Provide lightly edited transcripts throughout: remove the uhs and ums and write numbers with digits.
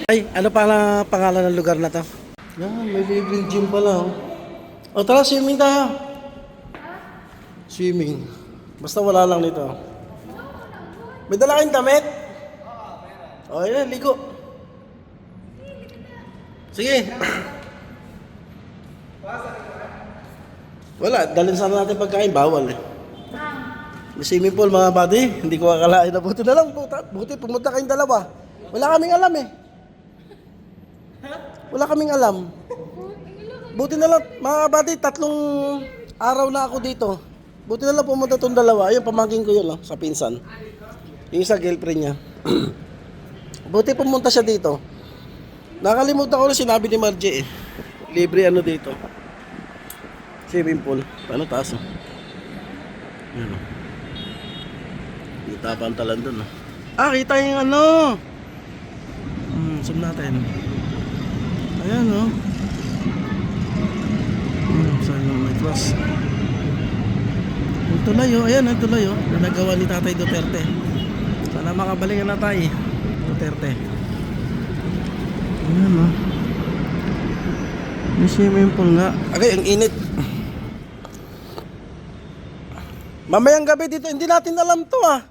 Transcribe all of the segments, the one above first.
Ay, ano pala pangalan ng lugar na to? Yan, may libreng gym pala. O tara, swimming tayo. Swimming. Basta wala lang nito. May dala kayong damit? O yan, ligo. Sige. Wala, dalhin sana natin pagkain. Bawal eh. May swimming pool mga buddy. Hindi ko akalain na buti na lang. Buti pumunta kayong dalawa. Wala kaming alam eh. Wala kaming alam. Buti na lang, mga buddy, 3 araw na ako dito. Buti na lang pumunta itong dalawa. Ayun, pamangkin ko yun, sa pinsan. Yung isa, girlfriend niya. Buti pumunta siya dito. Nakalimutan ko na sinabi ni Margie eh. Libre ano dito. Swimming pool. Paano taas oh? Yan oh. Kita pantalan dun oh. Ah, kita yung ano. Zoom natin. Ayan oh. Saan yung may cross? Yung tulay oh. Ayan ang tulay oh. Na nagawa ni Tatay Duterte. Sana makabalingan na tayo. Duterte. Ayan oh. May swimming pool nga. Okay, ang init. Mamayang gabi dito, hindi natin alam to ah.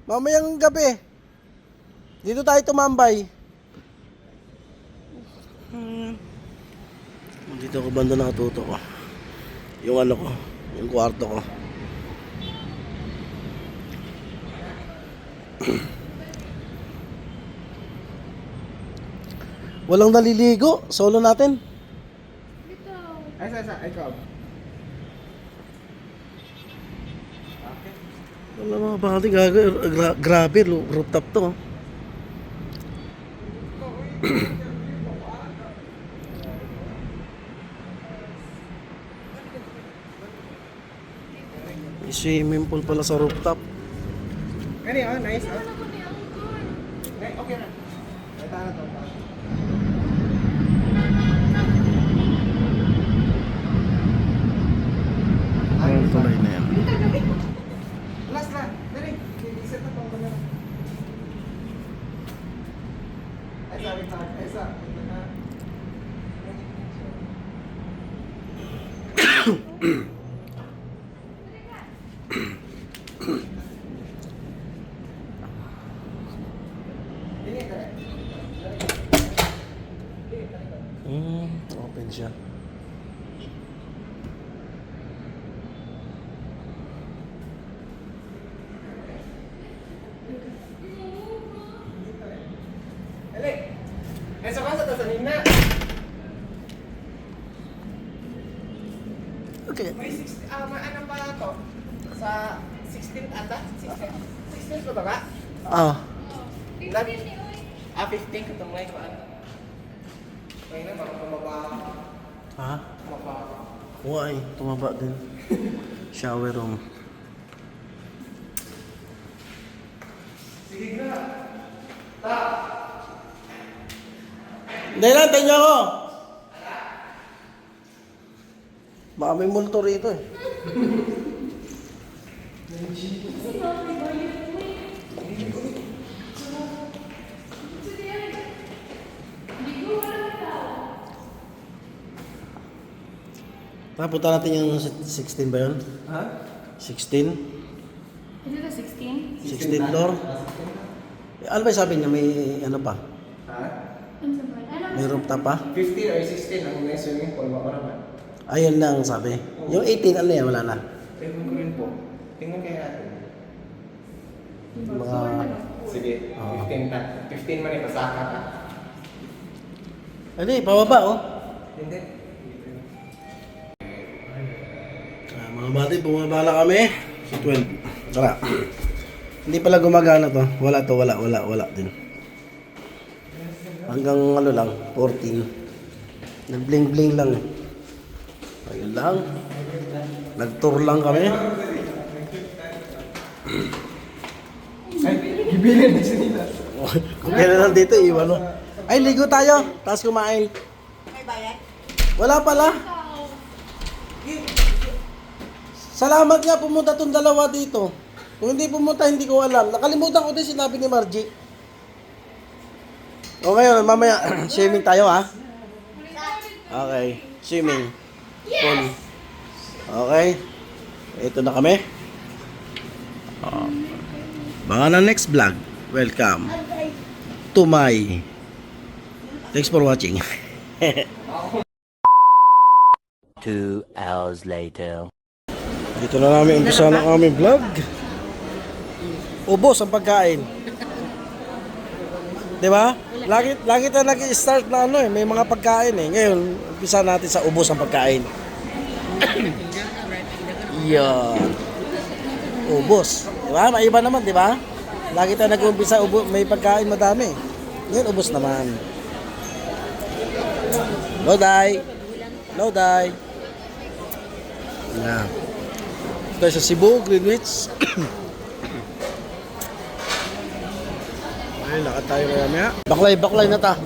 Mamayang gabi. Dito tayo tumambay. Dito ako banda nakatuto ko. Yung ano ko, yung kwarto ko. Walang naliligo, solo natin. Dito. Ay, ikaw. Wala mga bakit grabe, rooftop to. May swimming pool pala sa rooftop. Ano yun? Nice, ha? Okay na. Ito na to. Ang tulay na yan. Last na. Dali. Set na pang kamera. Ay, sabi pa. Ay, sa. Ito na. Open siya. Dali. Ay, sa kasa, tasanin na. Okay. May 16, ano pa to? Sa 16 ata? 16 pa ba ba? Ah, 15 katong like ko ano. Kaya na, makapamaba. ha? Mapa. Why? Tumaba din. Shower room. Sige na. Hindi lang, tayo ako. Baka may multo rito eh. Punta natin yung 16 ba yun? Ha? 16? Is it a 16? 16 floor? Ano ba sabi niya? May ano pa? Ha? Ano sa ba? Ano? May rooftop pa? 15 or 16 ang may swimming pool ba ko naman? Ayun lang sabi. Yung 18 ano yan? Wala na. Tingnan ko rin po. Tingnan kaya natin. Mga... Sige, Oo. 15 na. 15 man ipasaka ka. Ano pababa oh. Hindi. Mga bati, bumaba na kami. So 12. Tara. Hindi pala gumagana to. Wala to, wala din. Hanggang ano lang, 14. Nag-bling-bling lang. Ayun lang. Nag-tour lang kami. Ay, gibilin na siya nila. Kung kailan lang dito, iwan mo. Ay, ligo tayo. Tapos kumain. May bayad? Wala pala. Salamat nga pumunta tong dalawa dito. Kung hindi pumunta, hindi ko alam. Nakalimutan ko din sinabi ni Margie. O ngayon, mamaya, swimming tayo ha? Okay, swimming. Pool. Okay. Ito na kami. Mga na next vlog. Welcome to my... Thanks for watching. 2 hours later. Dito na namin umpisa ng aming vlog. Ubos ang pagkain. Di ba? Lagi tayo nag-start na ano eh, may mga pagkain eh. Ngayon, umpisa natin sa ubos ang pagkain. Yan. Ubos. Di ba? Maiba naman, di ba? Lagi tayo nag-umpisa, may pagkain madami. Ngayon, ubos naman. No die. No die. Yan. Tayo sa Cebu, Greenwich. Ay, lakad tayo maya. Baklay na ta.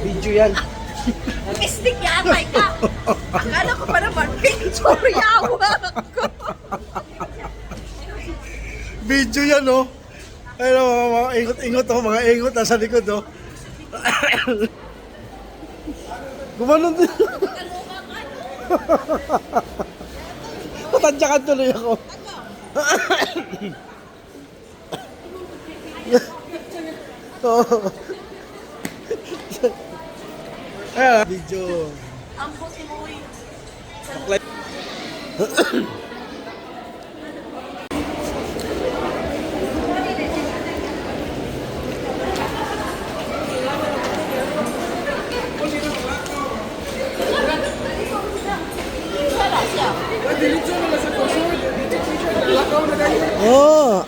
Video yan. Mistik yata ka. Akala ko pa naman, picture yawa ko. Video yan, oh. Ayun, mga ingot-ingot, oh. Mga ingot nasa likod, oh. Gumanon din. Matadyakan tuloy ako. Ayan, video. Ang puti mo eh. Oh.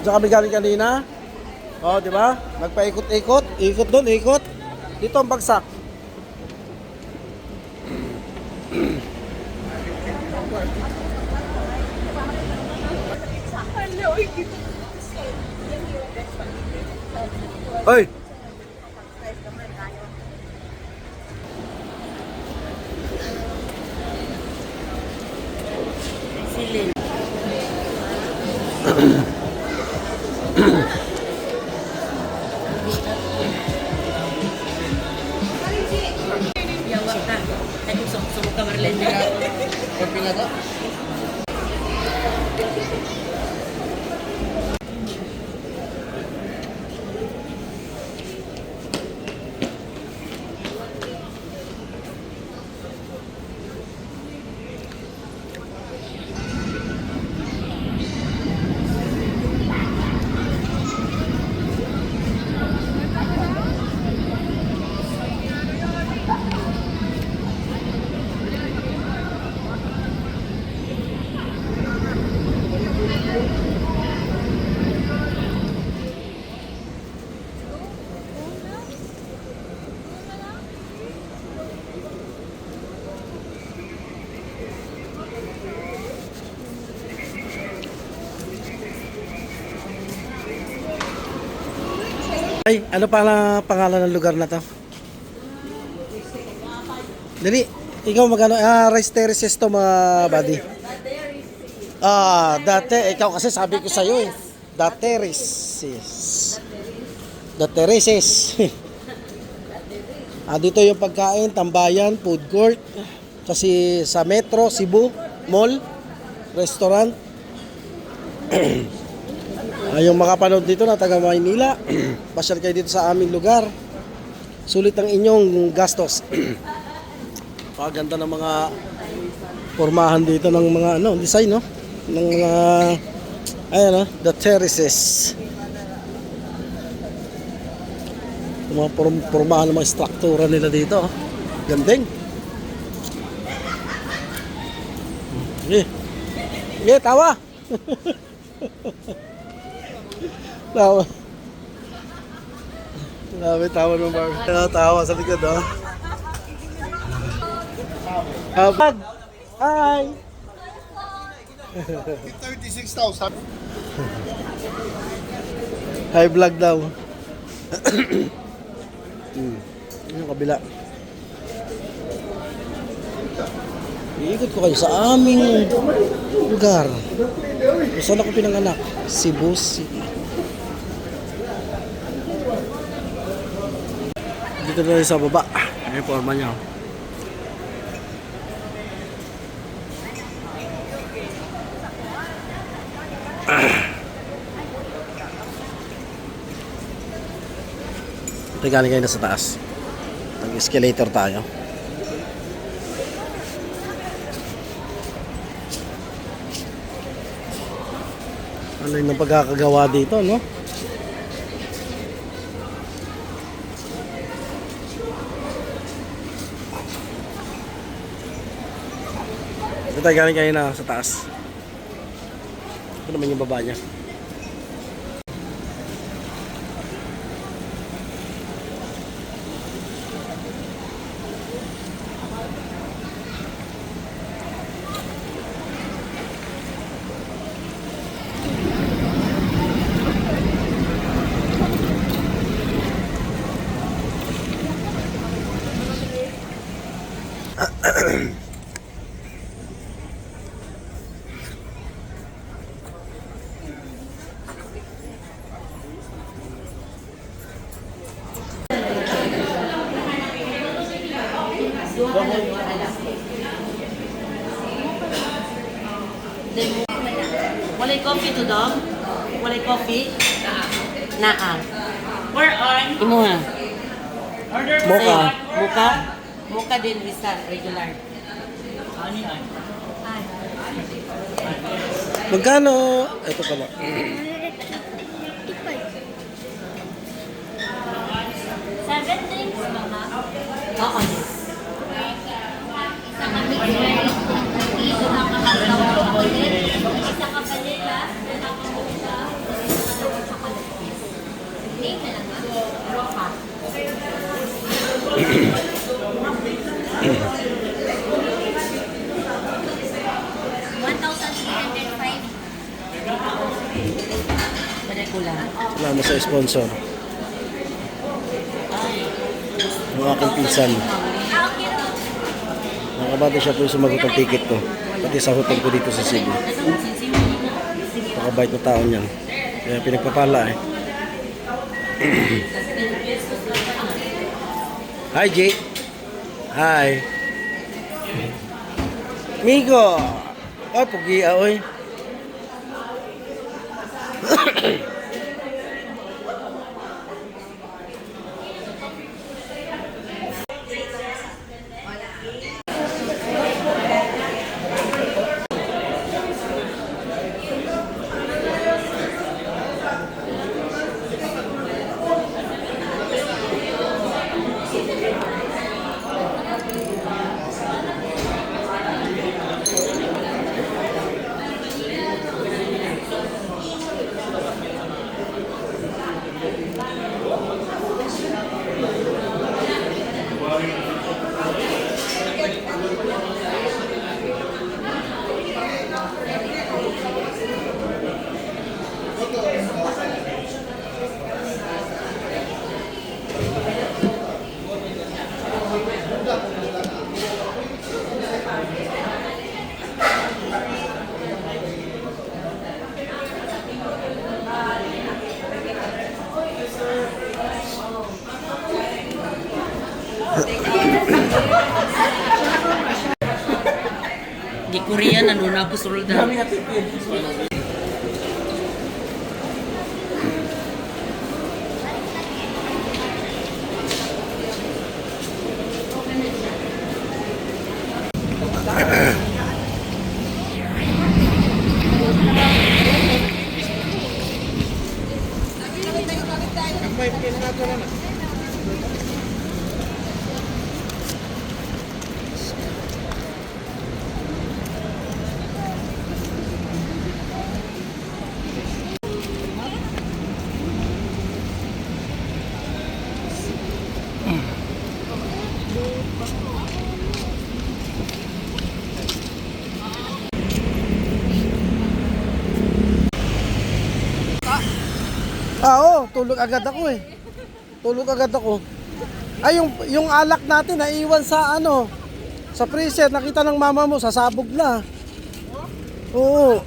Diyan kami galing kanina. Oh, di ba? Nagpaikot-ikot, ikot doon, ikot. Dito ang bagsak. Oy. Ay, ano pala pangalan ng lugar na to? Dali, ikaw magano? Rice terraces to mga buddy. Dati, ikaw kasi sabi ko sa'yo eh. The terraces. The terraces. Dito yung pagkain, tambayan, food court. Kasi sa Metro, Cebu, mall, restaurant. Yung makapanood dito na taga Maynila, pasyal kayo dito sa aming lugar. Sulit ang inyong gastos. Paganda ng mga formahan dito ng mga design, no? Ng mga the terraces. Yung mga pormahan ng mga struktura nila dito. Gandeng. Sige. Sige, tawa. Tawa. Grabe, tawa ng bar. Tawa sa likod, oh. Abad. Hi. 36,000. Hi vlog daw. Yung kabila. Iikot ko kayo sa aming lugar. Saan ako pinanganak? Cebu City. Dito na rin sa baba. Ano yung forma niya? Ito galing kayo na sa taas. Nag-escalator tayo. Ano yung pagkakagawa dito, no? Ito tayo galing kayo na sa taas. Ito naman yung baba niya. Walay coffee to dog? Walay coffee? Naa. Where on? Imo ha. Order Mocha. Mocha? Mocha din isa, regular. Magkano? Ito pala. Seven drinks, mama. Oo, yes. Isa kami dito nakakatawa. Isa ka vanilla, isa ka mocha, isa ka chocolate kiss. Name na lang ba? Roka. $1,305. Pwede ko lang. Salamat sa sponsor. Ang aking pinsan. Nakabati siya po yung sumagot ng ticket ko. Pati sa hotel ko dito sa Cebu. Nakabait na tao niyan. Kaya pinagpapala eh. Hi, Jake. Hi. Migo. Ay, pugi oy. Di Korean, ano na ako sulda. tulog agad ako eh. Tulog agad ako. Ay, yung alak natin naiwan sa ano, sa freezer. Nakita ng mama mo, sasabog na. Oo.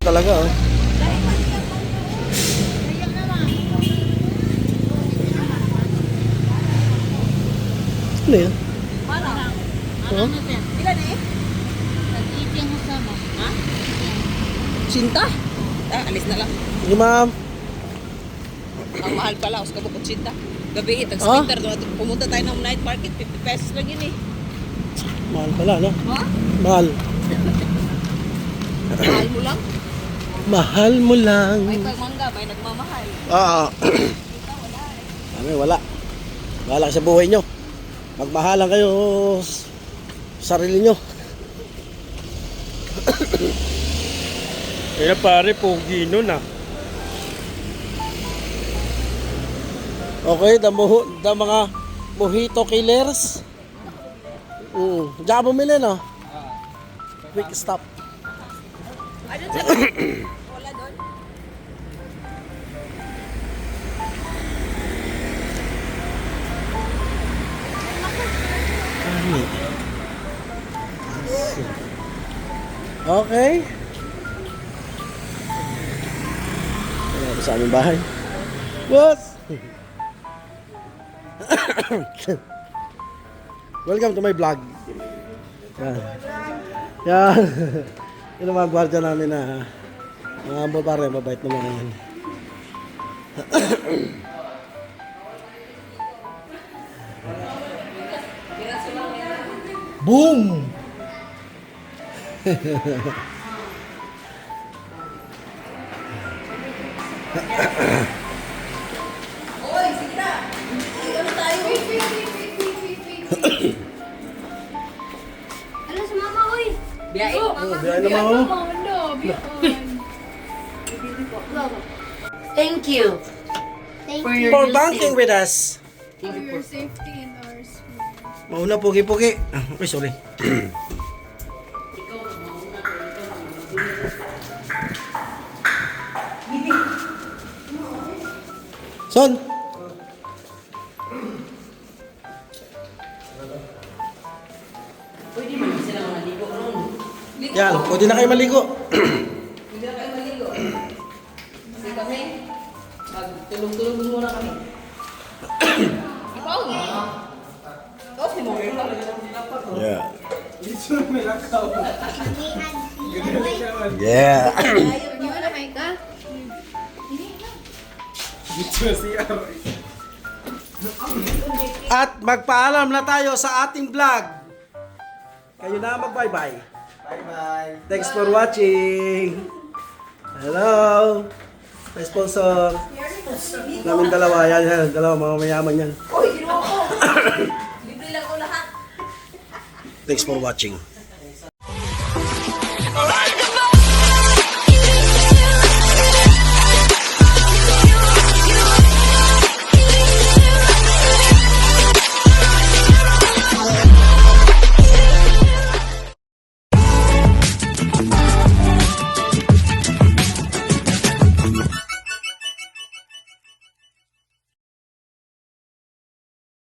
Talaga oh. Ano yan? Oh? Ilan eh? Ha? Cinta? Ah, alis na lang. Sige ma'am. Ang mahal pala, us ka bukod cinta. Gabi, tag-sprinter doon. Pumunta tayo ng night market, 50 pesos lang yun eh. Mahal pala, no? Ha? Mahal. Mahal mo lang? Mahal mo lang. May pagmangga, may nagmamahal. Oo. Kami wala. Bahala kayo sa buhay nyo. Magmahalan kayo sa sarili nyo. Kaya pare, pogi nun ah. Okay, the mga mojito killers. Diyan ka bumili, no? Quick stop. Ano dyan? Wala doon? Okay. Ayan, sa aming bahay. Boss! Welcome to my vlog. Yan. Yan. Yung mga gwardiya namin na mga humble pare, mabait naman yan. Boom! Oy, sige na! Ano tayo? Ano sa mama, uy? Biyain. Biyahin naman ako. Thank you. Thank For you. your For new banking with us. For your safety and ours. Mauna, pugi-pugi. Uy, sorry. Son! Pwede man sila maligo ron. Yan, pwede na kayo maligo. Hindi na kayo maligo. Kasi kami, magtulong-tulong muna kami. Ikaw mo. Ikaw si mo. Yeah. Hindi, Yeah. Ayaw niyo na may ka? At magpaalam na tayo sa ating vlog. Kayo na mag-bye-bye. Bye-bye. Thanks for watching. Hello. May sponsor. Namin dalawa. Yan. Dalawa, mga mayaman yan. Uy, ginawa ko. Libre lang ko lahat. Thanks for watching.